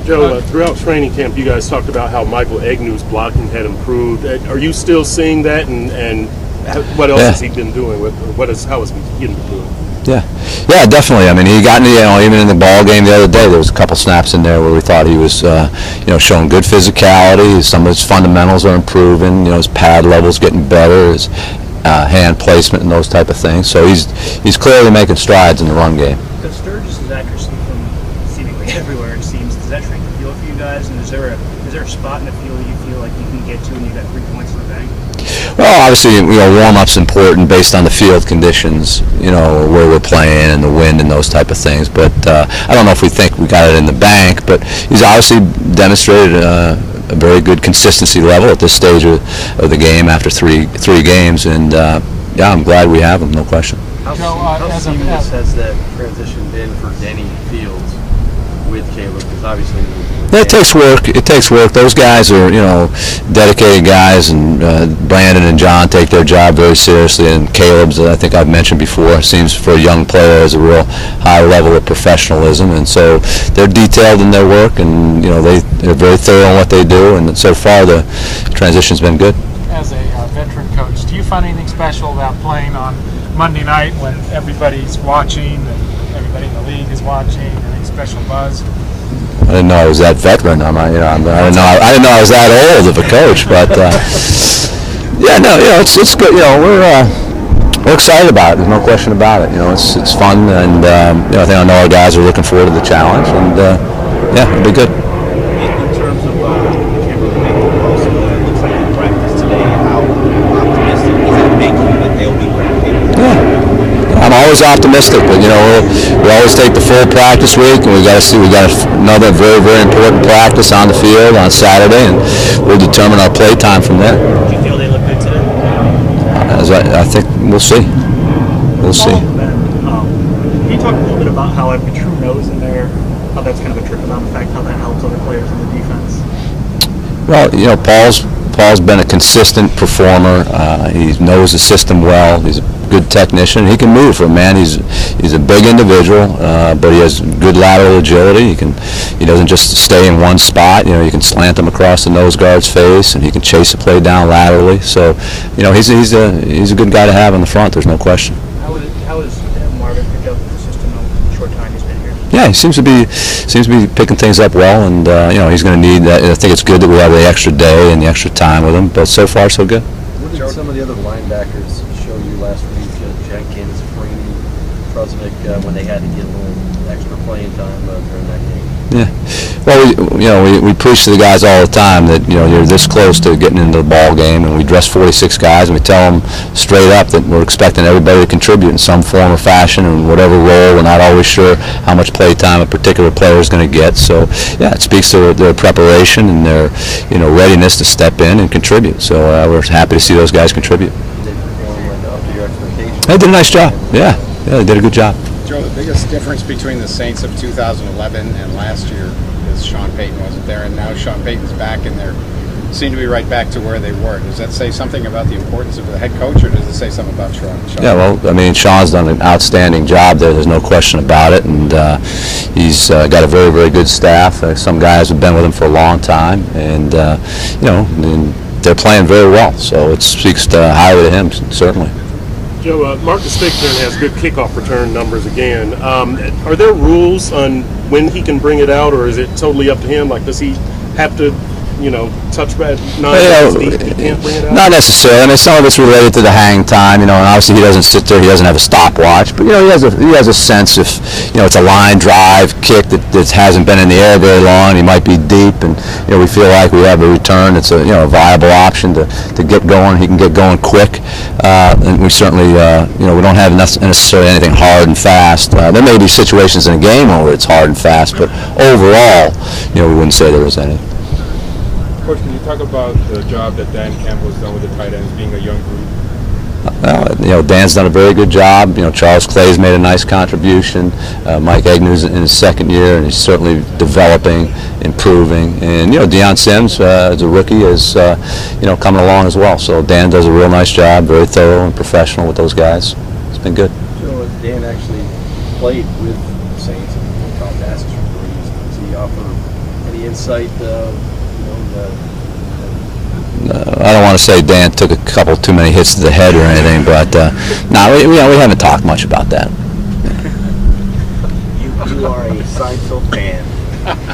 Joe, throughout training camp, you guys talked about how Michael Agnew's blocking had improved. Are you still seeing that, and what else has he been doing? How has he been doing? Yeah, definitely. I mean, he got even in the ball game the other day, there was a couple snaps in there where we thought he was, showing good physicality. Some of his fundamentals are improving. His pad level's getting better, his hand placement and those type of things. So he's clearly making strides in the run game. But Sturgis's accuracy from seemingly everywhere, it seems, does that shrink the field for you guys? And is there a spot in the field you feel like you can get to and you got 3 points in the bank? Well, obviously, warm-up's important based on the field conditions, where we're playing and the wind and those type of things. But I don't know if we think we got it in the bank, but he's obviously demonstrated a very good consistency level at this stage of the game after three games. And, I'm glad we have him, no question. How seamless has that transition been for Denny Fields with Caleb? Because obviously... It takes work. It takes work. Those guys are, dedicated guys, and Brandon and John take their job very seriously. And Caleb's, I think I've mentioned before, seems for a young player has a real high level of professionalism, and so they're detailed in their work, and they're very thorough in what they do. And so far, the transition's been good. As a veteran coach, do you find anything special about playing on Monday night when everybody's watching and everybody in the league is watching? Anything special buzz? I didn't know I was that veteran. I didn't know I was that old of a coach. But it's good. We're excited about it. There's no question about it. It's fun, and I think our guys are looking forward to the challenge, and it'll be good. In terms of also, it looks like in practice today, how optimistic does that make you that they'll be ready? Yeah. I'm always optimistic, but we always take the full practice week, and we got another very, very important practice on the field on Saturday, and we'll determine our play time from there. Do you feel they look good today? I think we'll see. We'll see. Can you talk a little bit about how having a true nose in there, how that's kind of a trickle-down effect, how that helps other players in the defense? Well, Paul's been a consistent performer. He knows the system well. He's a good technician. He can move for a man. He's a big individual, but he has good lateral agility. He doesn't just stay in one spot. You can slant him across the nose guard's face, and he can chase a play down laterally. So, he's a good guy to have in the front. There's no question. How has Marvin picked up the system in the short time he's been here? Yeah, he seems to be picking things up well, and he's going to need that. I think it's good that we have the extra day and the extra time with him. But so far, so good. What did some of the other linebackers show you last week? Jenkins, Freeney, Trusnick, when they had to get a little extra playing time during that game. Yeah. Well, we preach to the guys all the time that you're this close to getting into the ball game, and we dress 46 guys, and we tell them straight up that we're expecting everybody to contribute in some form or fashion in whatever role. We're not always sure how much play time a particular player is going to get. So yeah, it speaks to their preparation and their readiness to step in and contribute. So we're happy to see those guys contribute. Did they perform up to your expectations? They did a nice job. Yeah, they did a good job. Joe, the biggest difference between the Saints of 2011 and last year is Sean Payton wasn't there, and now Sean Payton's back, and they seem to be right back to where they were. Does that say something about the importance of the head coach, or does it say something about Sean? Yeah, well, Sean's done an outstanding job there. There's no question about it, and he's got a very, very good staff. Some guys have been with him for a long time, and they're playing very well. So it speaks highly to him, certainly. Joe, Marcus Phibin has good kickoff return numbers again. Are there rules on when he can bring it out, or is it totally up to him? Like, does he have to, touch bad? He can't bring it out? Not necessarily. I mean, some of it's related to the hang time, and obviously he doesn't sit there. He doesn't have a stopwatch, but he has a sense if it's a line drive kick that hasn't been in the air very long. He might be deep, and we feel like we have a return. It's a viable option to get going. He can get going quick, and we certainly we don't have necessarily anything hard and fast. There may be situations in a game where it's hard and fast, but overall, we wouldn't say there was any. Coach, can you talk about the job that Dan Campbell's done with the tight ends, being a young group? Well, Dan's done a very good job. Charles Clay's made a nice contribution. Mike Agnew's in his second year, and he's certainly developing, improving. And Deion Sims, as a rookie, is coming along as well. So Dan does a real nice job, very thorough and professional with those guys. It's been good. So Dan actually played with the Saints and called passes from threes. Does he offer any insight? I don't want to say Dan took a couple too many hits to the head or anything, but no, we haven't talked much about that. You are a Seinfeld fan.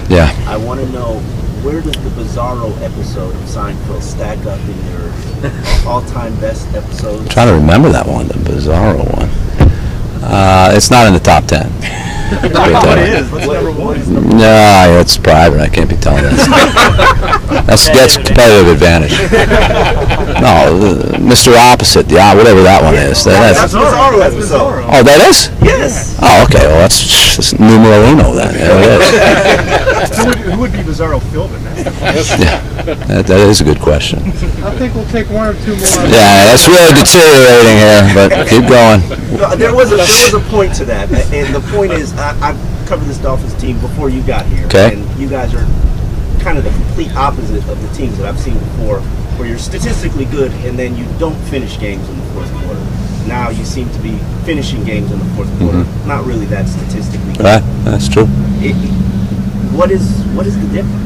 Yeah. I want to know, where does the Bizarro episode of Seinfeld stack up in your all-time best episodes? I'm trying to remember that one, the Bizarro one. It's not in the top 10. What is? What's number one? No, it's private. I can't be telling that. That's competitive advantage. No, Mr. Opposite, whatever that one is. That's Bizarro episode. Oh, that is? Yes. Oh, okay. Well, that's numero uno then. There it is. Who would be Bizarro Philbin? Yeah, that is a good question. I think we'll take one or two more. Yeah, that's really deteriorating here, but keep going. No, there was a point to that, and the point is, I've covered this Dolphins team before you got here, Okay. and you guys are kind of the complete opposite of the teams that I've seen before, where you're statistically good and then you don't finish games in the fourth quarter. Now you seem to be finishing games in the fourth quarter, not really that statistically good. Right, that's true. What is the difference?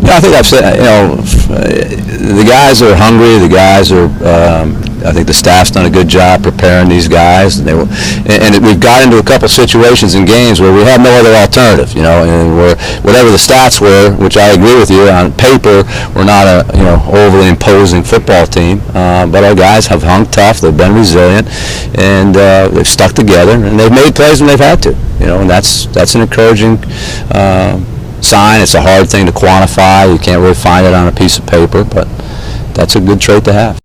Yeah, I think I've said, the guys are hungry. The guys are, I think the staff's done a good job preparing these guys. And we've got into a couple situations in games where we had no other alternative, and whatever the stats were, which I agree with you, on paper, we're not a, overly imposing football team. But our guys have hung tough. They've been resilient, and they've stuck together, and they've made plays when they've had to, and that's an encouraging sign. It's a hard thing to quantify. You can't really find it on a piece of paper, but that's a good trait to have.